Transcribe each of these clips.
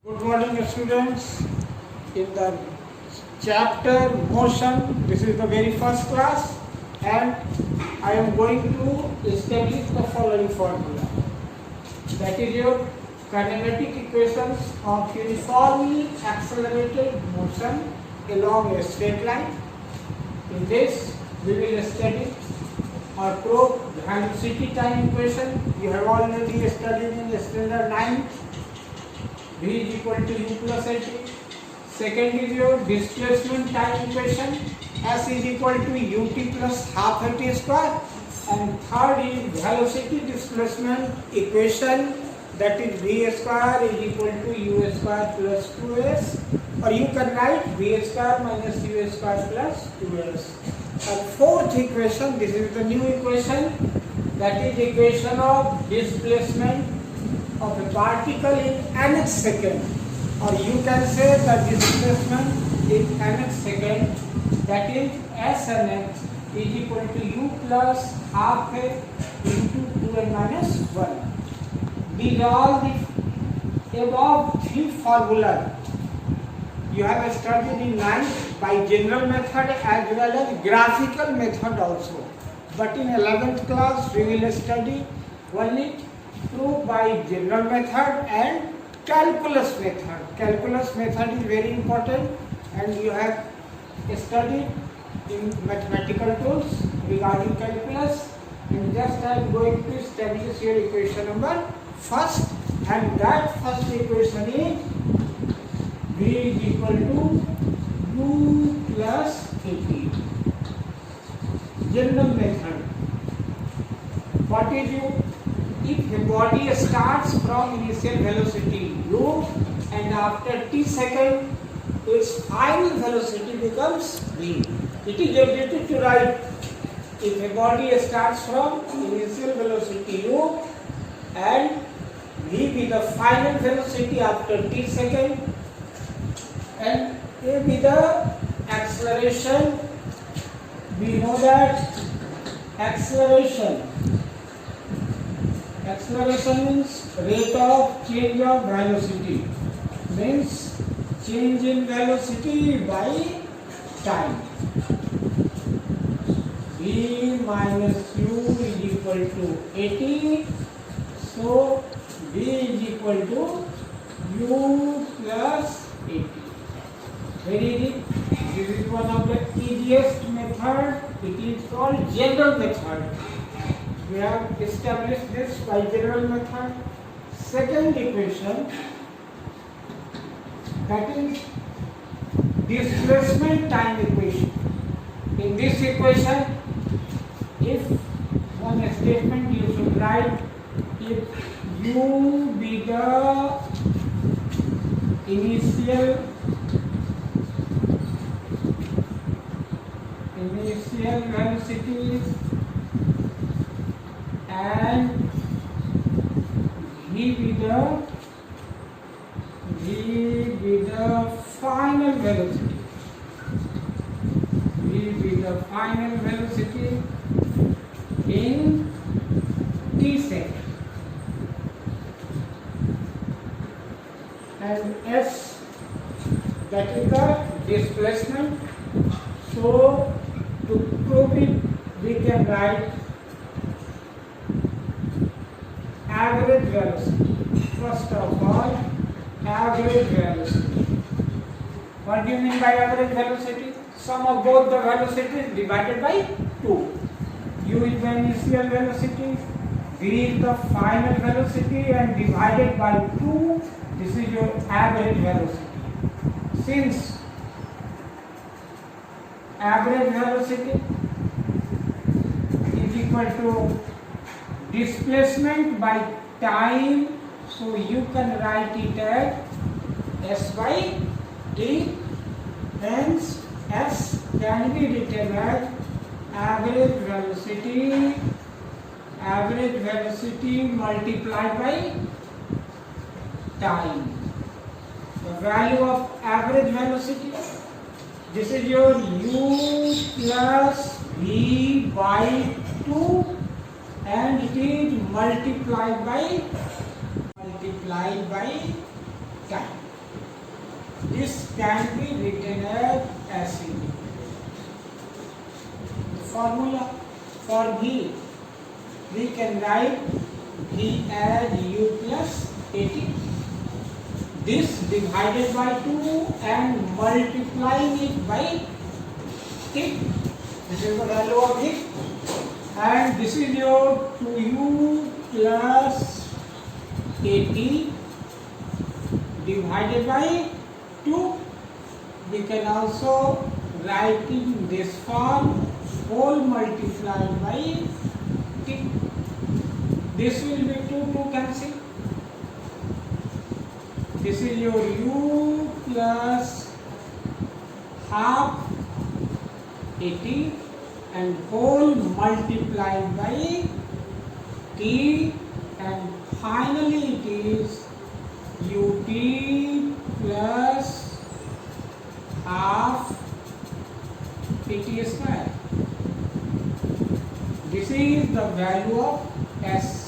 Good morning, students. In the chapter motion, this is the very first class, and I am going to establish the following formula. That is your kinematic equations of uniformly accelerated motion along a straight line. In this, we will study or prove velocity time equation. You have already studied in standard 9. V is equal to u plus at. Second is your displacement time equation. S is equal to ut plus half at square. And third is velocity displacement equation. That is v square is equal to u square plus 2s. Or you can write v square minus u square plus 2s. And fourth equation, this is the new equation. That is equation of displacement of a particle in nth second, or you can say the displacement in nth second, that is Sn is equal to u plus half a into 2n minus 1. These are all the above three formula you have studied in 9th by general method as well as graphical method also. But in 11th class we will study only proof by general method and calculus method. Calculus method is very important, and you have studied in mathematical tools regarding calculus. And just I am going to establish your equation number first, and that first equation is v is equal to u plus at. General method. What is u? If a body starts from initial velocity u and after t second its final velocity becomes v. It is ability to write if a body starts from initial velocity u and v be the final velocity after t second and a be the acceleration. We know that acceleration means rate of change of velocity, means change in velocity by time. V minus u is equal to at, so v is equal to u plus at. Very easy. This is one of the easiest method. It is called general method. We have established this by general method. Second equation, that is displacement time equation. In this equation, if one statement you should write, if u be the initial velocity and v be the final velocity. V be the final velocity in t second, and s, that is the displacement. So to prove it, we can write average velocity. First of all, average velocity. What do you mean by average velocity? Sum of both the velocities divided by 2. U is the initial velocity, v is the final velocity, and divided by 2, this is your average velocity. Since average velocity is equal to displacement by time, so you can write it as s by t, hence s can be written as average velocity multiplied by time. The value of average velocity, this is your u plus v by 2, and it is multiplied by time. this can be written as C. The formula for V, we can write V as U plus AT. This divided by 2 and multiplying it by T. This is the value of V. And this is your 2U plus AT divided by 2. We can also write in this form, whole multiplied by T. This will be 2 cancel. This is your U plus half AT and whole multiplied by T, and finally it is UT plus half AT square. This is the value of S.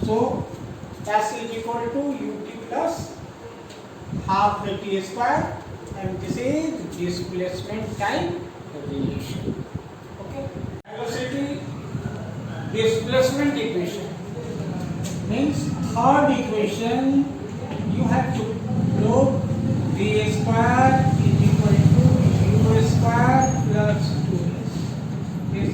So S is equal to UT plus half AT square, and this is displacement time relation. Okay. Velocity displacement equation means third equation you have to look V square is equal to U square plus 2S. This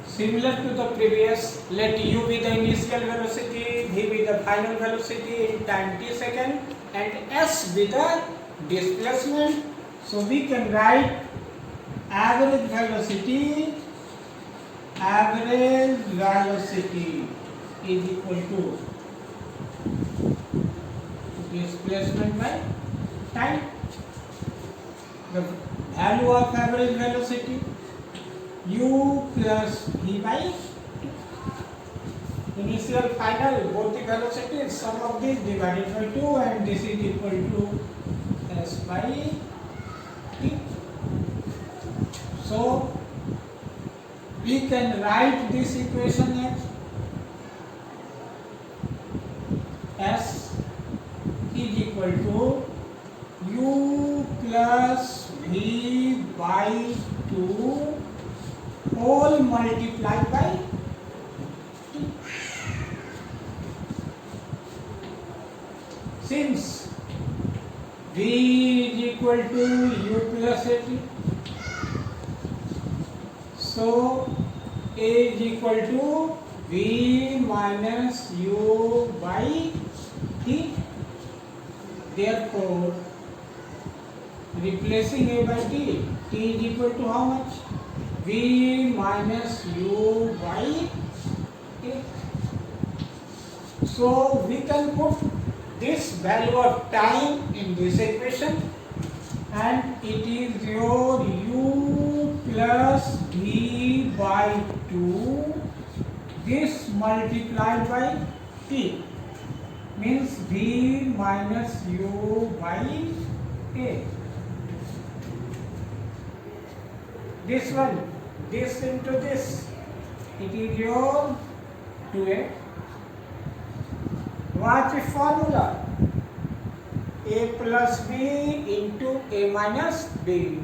similar to the previous, let U be the initial velocity, V be the final velocity in time t second, and S be the displacement. So we can write average velocity is equal to displacement by time. The value of average velocity U plus V by 2. Initial, final, both the velocities, sum of these divided by 2, and this is equal to S by T. So we can write this equation as S is equal to U plus V by 2 whole multiplied by T. Since V is equal to U plus AT, so A is equal to V minus U by T. Therefore, replacing A by T, T is equal to how much? V minus U by A. So we can put this value of time in this equation, and it is your U plus V by 2, this multiplied by T means V minus U by A. This one, this into this, it is your 2A. What's the formula? A plus B into A minus B,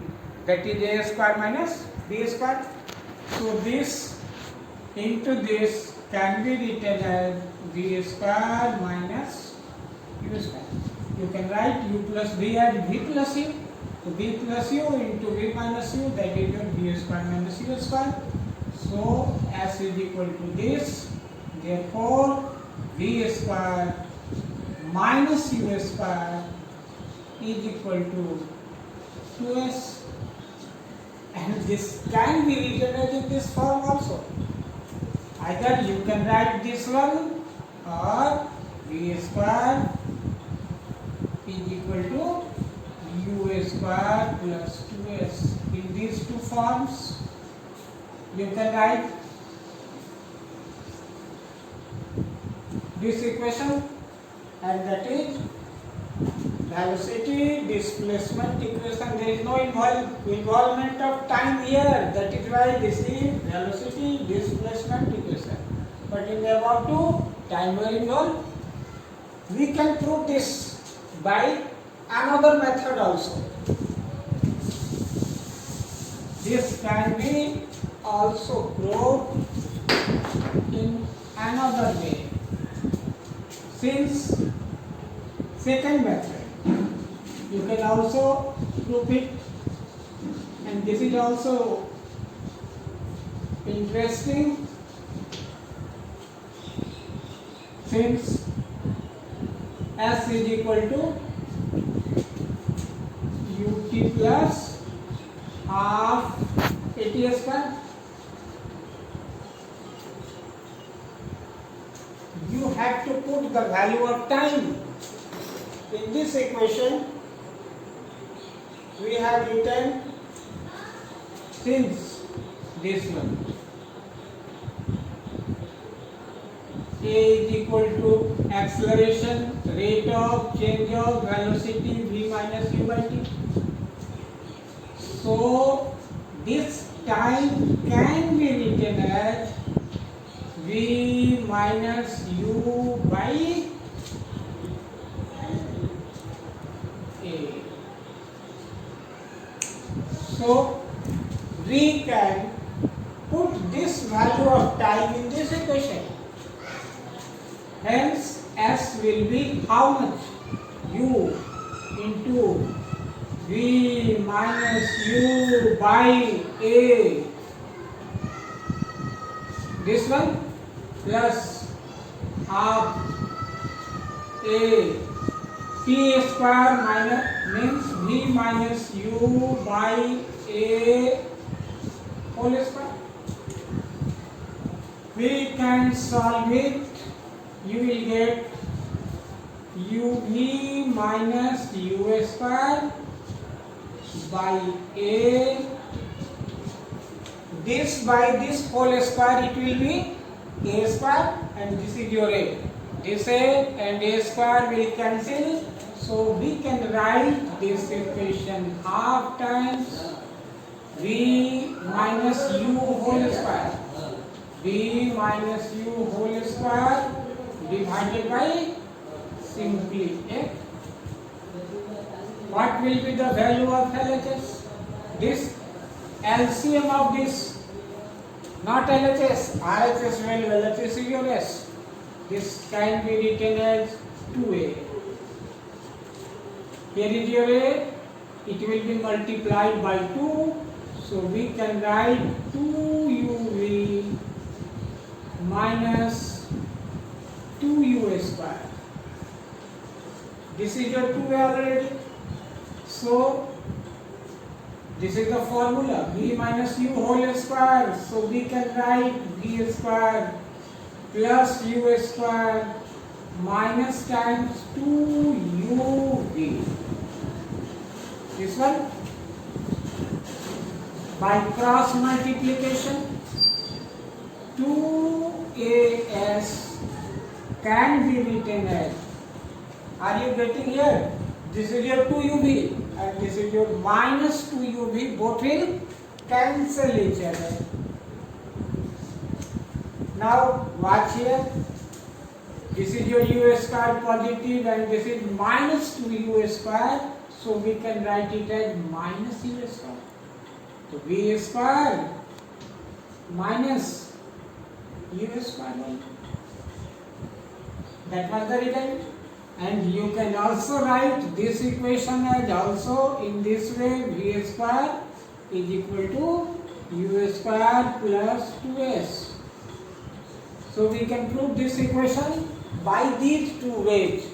that is A square minus B square. So this into this can be written as B square minus U square. You can write U plus B as V plus U. So B plus U into V minus U, that is your B square minus U square. So S is equal to this. Therefore, V square minus U square is equal to 2S. And this can be written as in this form also. Either you can write this one, or V square is equal to U square plus 2S. In these two forms, you can write this equation, and that is velocity displacement equation. There is no involvement of time here. That is why this is velocity displacement equation. But in the above two, time were involved. We can prove this by another method also. This can be also proved in another way. Since second method, you can also prove it, and this is also interesting since S is equal to ut plus half AT square. You have to put the value of time. In this equation, we have written since this one A is equal to acceleration, rate of change of velocity v minus u by t. So this time can be written as v minus u by a. So we can put this value of time in this equation. Hence S will be how much? U into v minus u by a. This one plus half a t square minus means v minus u by a whole square. We can solve it. You will get uv minus u square by a. This by this whole square, it will be a square, and this is your a. This a and a square will cancel, so we can write this equation half times v minus u whole square. V minus u whole square divided by simply a. What will be the value of LHS? This LCM of this, not LHS, RHS value, LHS is your S. This can be written as 2a. Here is your a, it will be multiplied by 2, so we can write 2uv minus 2u square. This is your 2a already. So this is the formula v minus u whole square. So we can write v square plus u square minus times 2uv. This one by cross multiplication 2as can be written as, are you getting here? This is your 2uv and this is your minus 2uv, both will cancel each other. Now watch here, this is your u square positive and this is minus 2u square, so we can write it as minus u square. So v square minus u square. That was the result. And you can also write this equation as also in this way, v square is equal to u square plus 2s. So we can prove this equation by these two ways.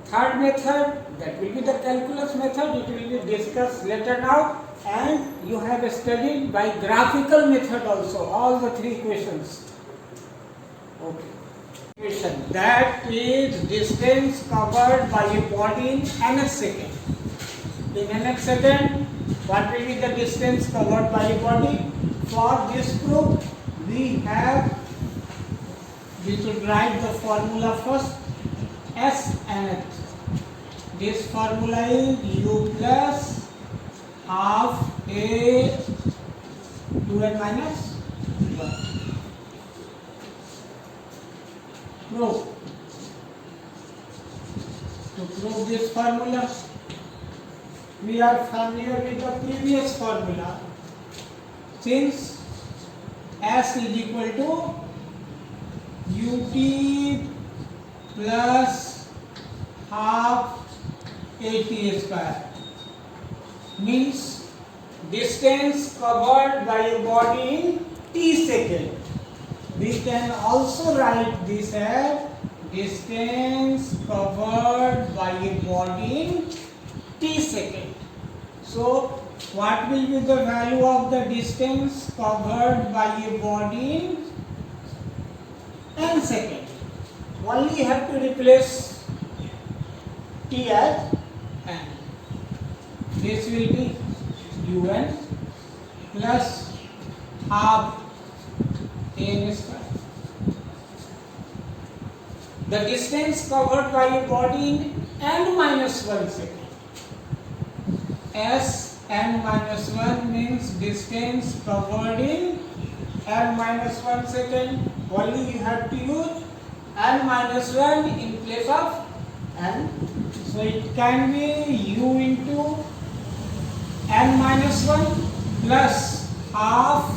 Third method, that will be the calculus method, it will be discussed later now, and you have studied by graphical method also, all the three equations. Okay. That is distance covered by a body in nth second. In nth second, what will be the distance covered by a body? For this proof, we should write the formula first. S nth. This formula is u plus half a 2n minus 1. Prove. To prove this formula, we are familiar with the previous formula. Since S is equal to ut plus half at square, means distance covered by a body in t second. We can also write this as distance covered by a body in t second. So what will be the value of the distance covered by a body in n second? Only have to replace t as n. This will be un plus half n square. The distance covered by a body in n minus 1 second. S n minus 1 means distance covered in n minus 1 second. Only you have to use n minus 1 in place of n. So it can be u into n minus 1 plus half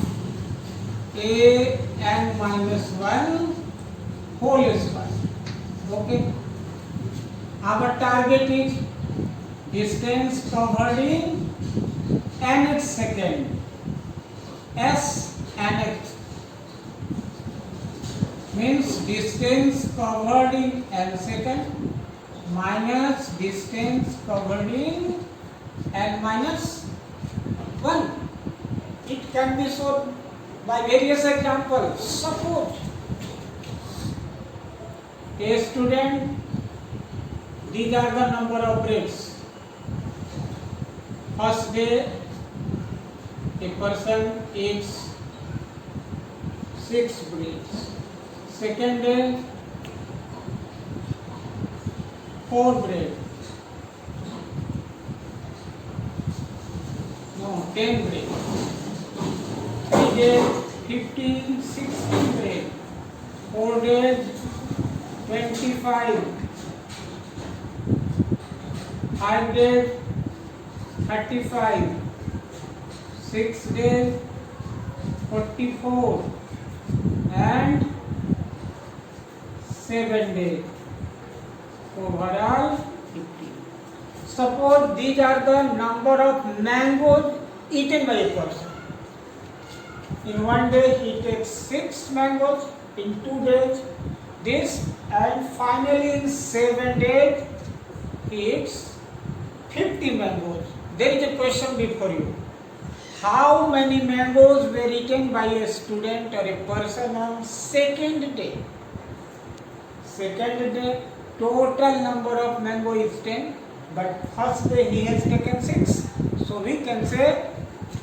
a n minus 1 whole square. Okay. Our target is distance covered in nth second. S nth means distance covered in n second minus distance covered in n minus 1. It can be shown by various examples. Suppose a student, these are the number of breaks. First day, a person eats 6 breaks. Second day, 4 breaks. No, 10 breaks. 3 days, 15, 16 breaks. 4 days, 25. 5 days, 35. 6 days, 44. And 7 days. Overall 50. Suppose these are the number of mangoes eaten by a person. In one day he takes 6 mangoes, in 2 days this, and finally in 7 days he eats 50 mangoes. There is a question before you. How many mangoes were eaten by a student or a person on second day? Second day, total number of mango is 10, but first day he has taken 6. So we can say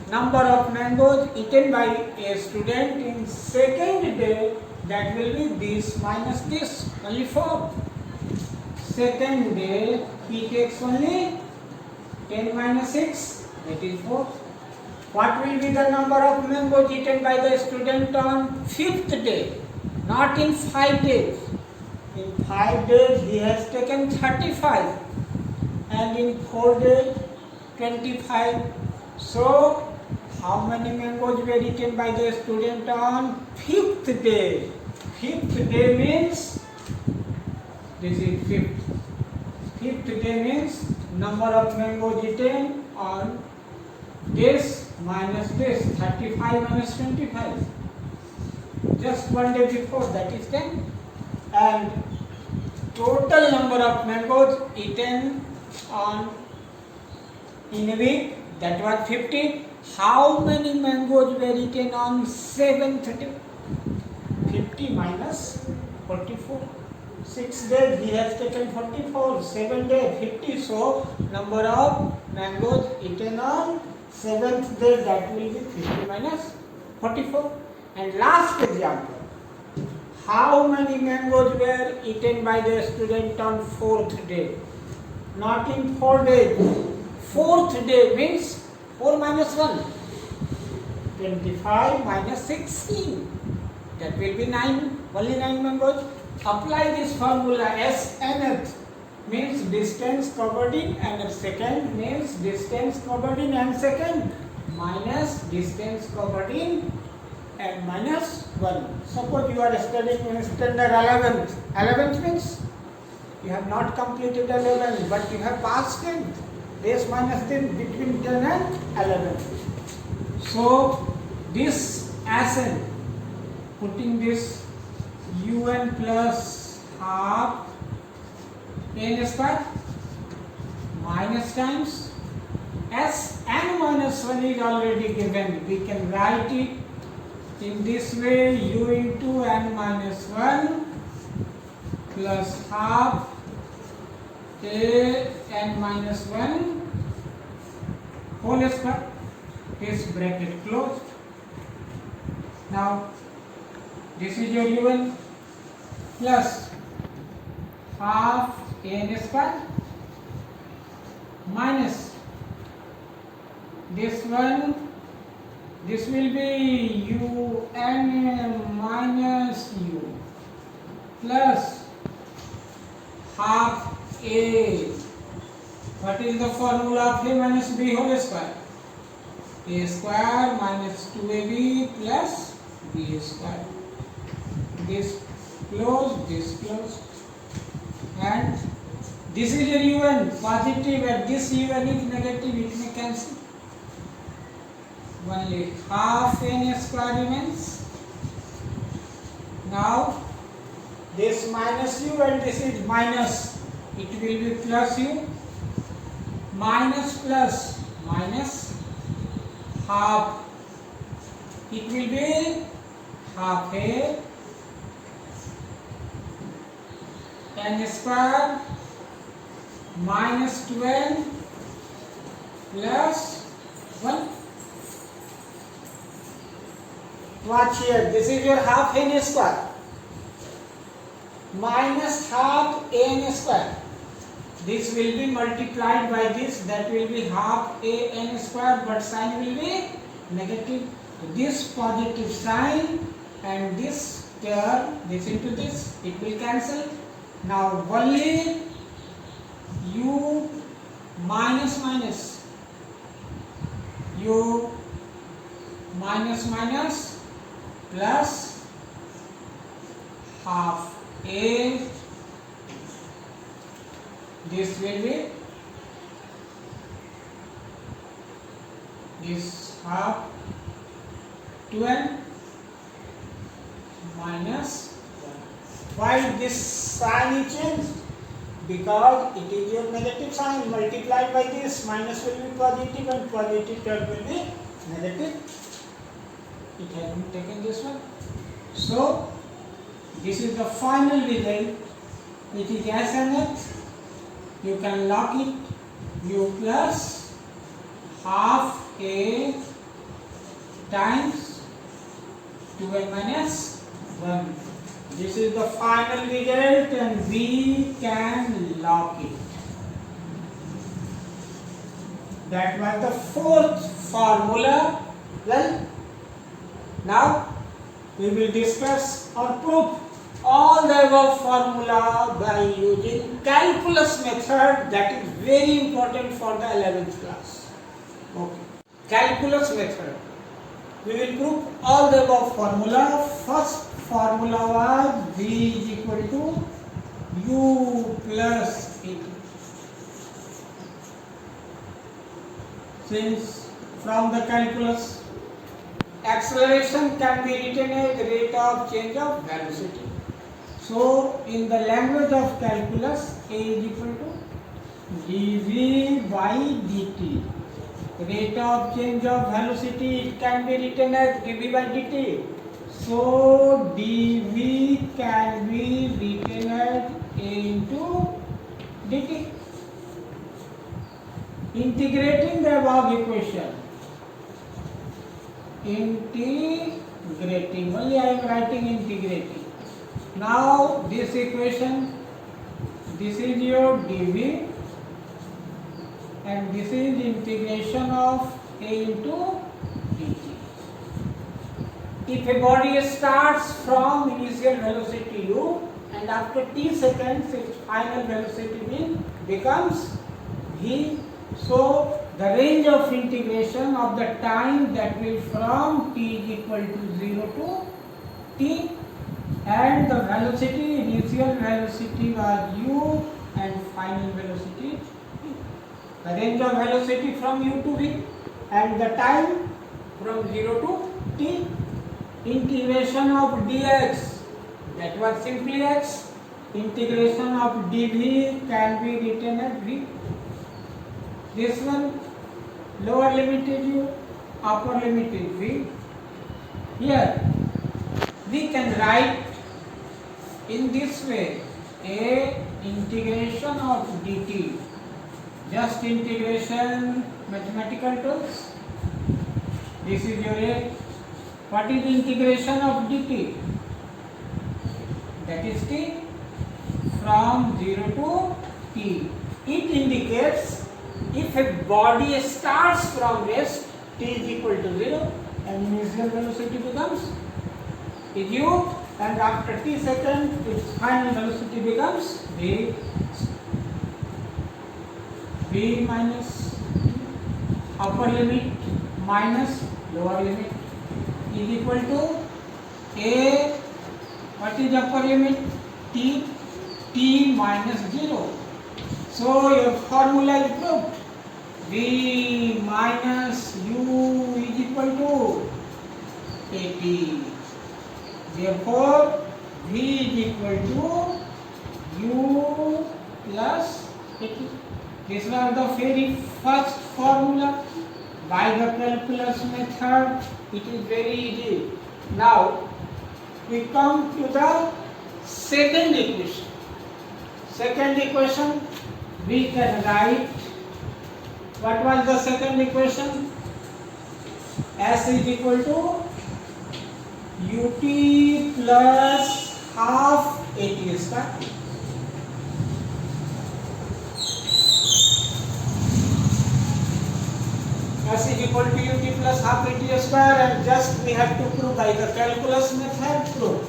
number of mangoes eaten by a student in second day, that will be this minus this, only 4. Second day he takes only 10 minus 6, that is 4. What will be the number of mangoes eaten by the student on 5th day? Not in 5 days. In 5 days he has taken 35, and in 4 days 25. So how many mangoes were eaten by the student on 5th day? 5th day means this is 5th. 5th day means number of mangoes eaten on this minus this, 35 minus 25. Just one day before, that is 10. And total number of mangoes eaten on in a week, that was 50. How many mangoes were eaten on 7th day? 50 minus 44. 6 days he has taken 44, 7 days 50. So number of mangoes eaten on 7th day, that will be 50 minus 44. And last example, how many mangoes were eaten by the student on 4th day? not in 4 days. Fourth day means 4 minus 1. 25 minus 16. That will be 9. Only 9 members. Apply this formula. SNF means distance covered in nth second, means distance covered in n second minus distance covered in n minus 1. Suppose you are studying in standard 11th. 11th means you have not completed 11, but you have passed 10th. Base minus 10 between 10 and 11. So this SN, putting this un plus half n square minus times Sn minus 1 is already given. We can write it in this way: u into n minus 1 plus half a n minus 1 whole square. This bracket closed. Now this is your un plus half n square minus this one. This will be un minus u plus half a. What is the formula of a minus b whole square? A square minus 2ab plus b square. This closed, this closed, and this is your un positive and this un is negative. It may cancel. Only half n square remains. Now this minus u and this is minus. It will be plus u. Minus plus minus half. It will be half a n square minus 12 plus 1. Watch here, this is your half n square minus half n square. This will be multiplied by this, that will be half a n square, but sign will be negative. This positive sign and this term, this into this, it will cancel. Now only u minus minus, u minus minus plus half a, this will be this half 12 minus 1. Why this sign is changed? Because it is your negative sign multiplied by this. Minus will be positive and positive term will be negative. It has been taken this one. So this is the final result. It is SNF. You can lock it. U plus half a times 2n minus 1. This is the final result and we can lock it. That was the fourth formula. Well, now we will discuss or prove all the above formula by using calculus method. That is very important for the 11th class. Okay. Calculus method. We will prove all the above formula. First formula was v is equal to u plus a. Since from the calculus, acceleration can be written as rate of change of velocity. So in the language of calculus, a is equal to dv by dt. Rate of change of velocity, it can be written as dv by dt. So dv can be written as a into dt. Integrating the above equation. Integrating. Only I am writing integrating. Now this equation, this is your dv and this is integration of A into dt. If a body starts from initial velocity u and after t seconds its final velocity v becomes v, so the range of integration of the time that will from t is equal to 0 to t, and the velocity, initial velocity was u and final velocity v. The range of velocity from u to v and the time from 0 to t. Integration of dx, that was simply x. Integration of dv can be written as v. This one, lower limit is u, upper limit is v. Here we can write in this way: a integration of dt, just integration, mathematical tools. This is your a. What is integration of dt? That is t from 0 to t. It indicates if a body starts from rest, t is equal to 0 and initial velocity becomes u, and after t seconds its final velocity becomes v minus upper limit minus lower limit is equal to a. What is upper limit? T minus 0. So your formula is proved. V minus u is equal to at. Therefore v is equal to u plus at. This was the very first formula. By the calculus method, it is very easy. Now we come to the second equation. Second equation we can write. What was the second equation? S is equal to ut plus half at square. S is equal to ut plus half at square, and just we have to prove by the calculus method. Prove.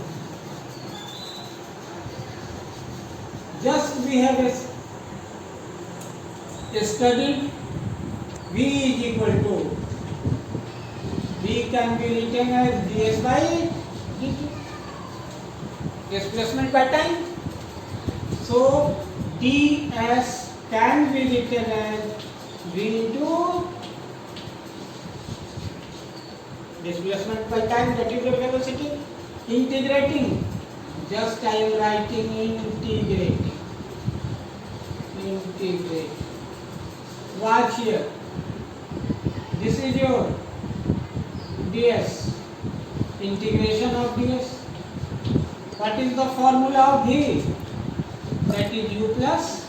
Just we have studied v is equal to, v can be written as ds by dt, displacement by time. So ds can be written as v into displacement by time, that is the velocity. Integrating, just I am writing integrating. Watch here. This is your ds, integration of ds. What is the formula of v? That is u plus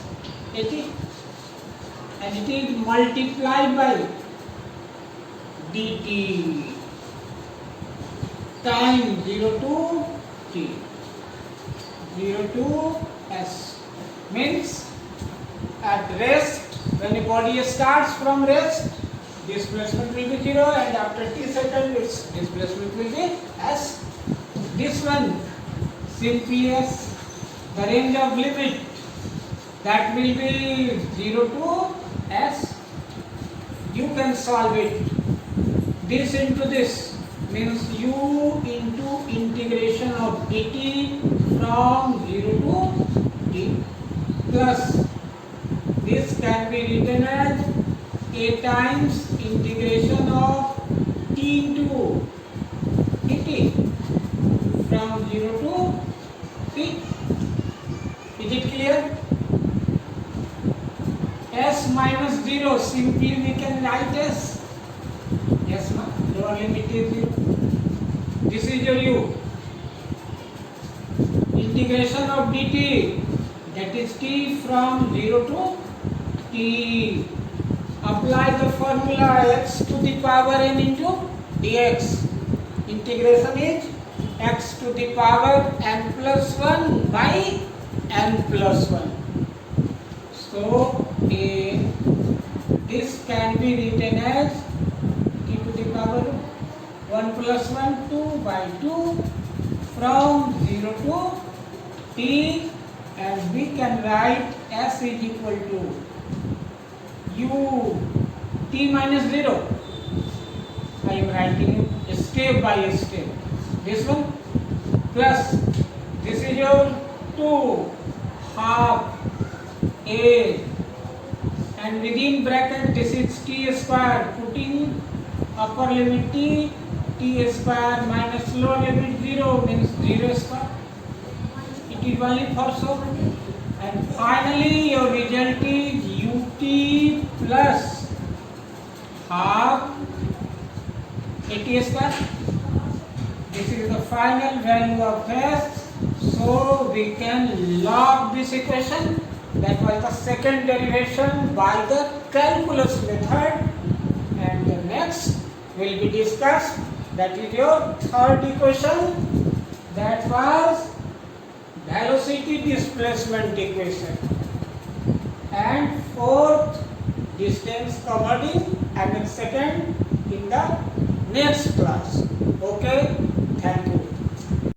at, and it is multiplied by dt. Time 0 to t, 0 to s, means at rest, when a body starts from rest, displacement will be 0, and after t seconds its displacement will be s. This one simply s, the range of limit, that will be 0 to s. You can solve it. This into this means u into integration of dt from 0 to t, plus this can be written as a times integration of t into dt from 0 to t. Is it clear? S minus 0, simply we can write as yes, lower limit is 0. This is your u. Integration of dt, that is t from 0 to t. Apply the formula x to the power n into dx. Integration is x to the power n plus 1 by n plus 1. So a this can be written as t to the power 1 plus 1 2 by 2 from 0 to t, and we can write s is equal to u t minus 0. I am writing it step by step. This one plus this is your 2 half a, and within bracket this is t square, putting upper limit t square minus lower limit 0 means 0 square. It is only for so, and finally your result is ut plus half at square. This is the final value of s. So we can log this equation. That was the second derivation by the calculus method, and the next will be discussed. That is your third equation. That was velocity displacement equation, and fourth distance covered in second in the next class.